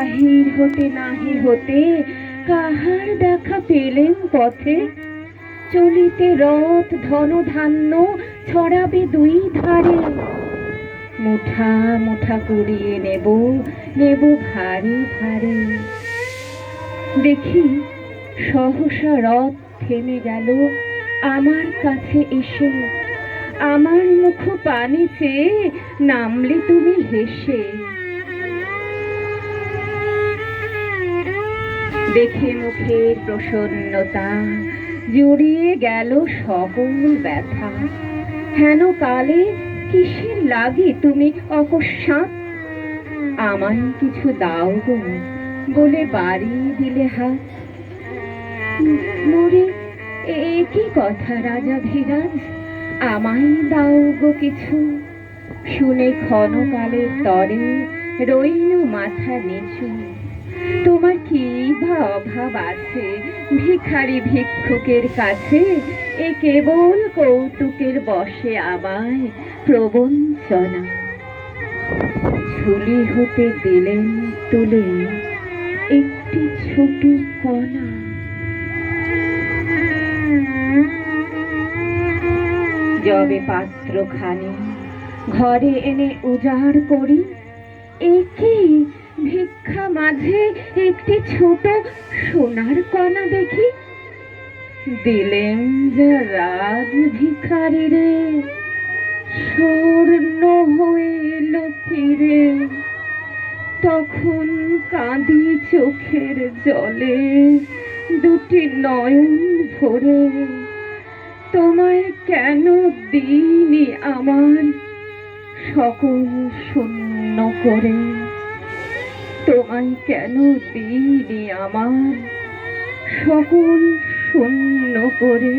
বাহির হতে নাহি হতে কাহার দেখা পেলেন পথে? চলিতে রথ ধন ধান্য ছড়াবে দুই ধারে, মুঠা মুঠা কুড়িয়ে নেব, নেব ভারী ভারী। দেখি সহসা রথ থেমে গেল আমার কাছে এসে, আমার মুখ পানে চেয়ে নামলে তুমি হেসে। দেখে মুখের প্রসন্নতা জুড়িয়ে গেল সকল ব্যথা। হেন কালে কিসের লাগে তুমি অকস্মাৎ? আমায় কিছু দাও গো বলে বাড়িয়ে দিলে হাত। মোরে এ কি কথা রাজা ধীরাজ, আমায় দাও গো কিছু। শুনে ক্ষণকালের তরে রইল মাথা নিচু। তোমার কি বা অভাব আছে ভিখারি ভিক্ষুকের কাছে? এ কেবল কৌতুকের বশে আমায় প্রবঞ্চনা। ঝুলি হতে দিলেন তুলে একটি ছোট কণা। যবে পাত্রখানি ঘরে এনে উজাড় করি, একে ভিক্ষা মাঝে একটি ছোট সোনার কণা দেখি। দিলেন যে রাজ ভিখারি রে, স্বর্ণ হয়ে এলো ফিরে। তখন কাঁদি চোখের জলে দুটি নয়ন ভরে। তোমায় কেন দিইনি আমার সকল শূন্য করে? তোমায় কেন দিইনি আমার সকল শূন্য করে?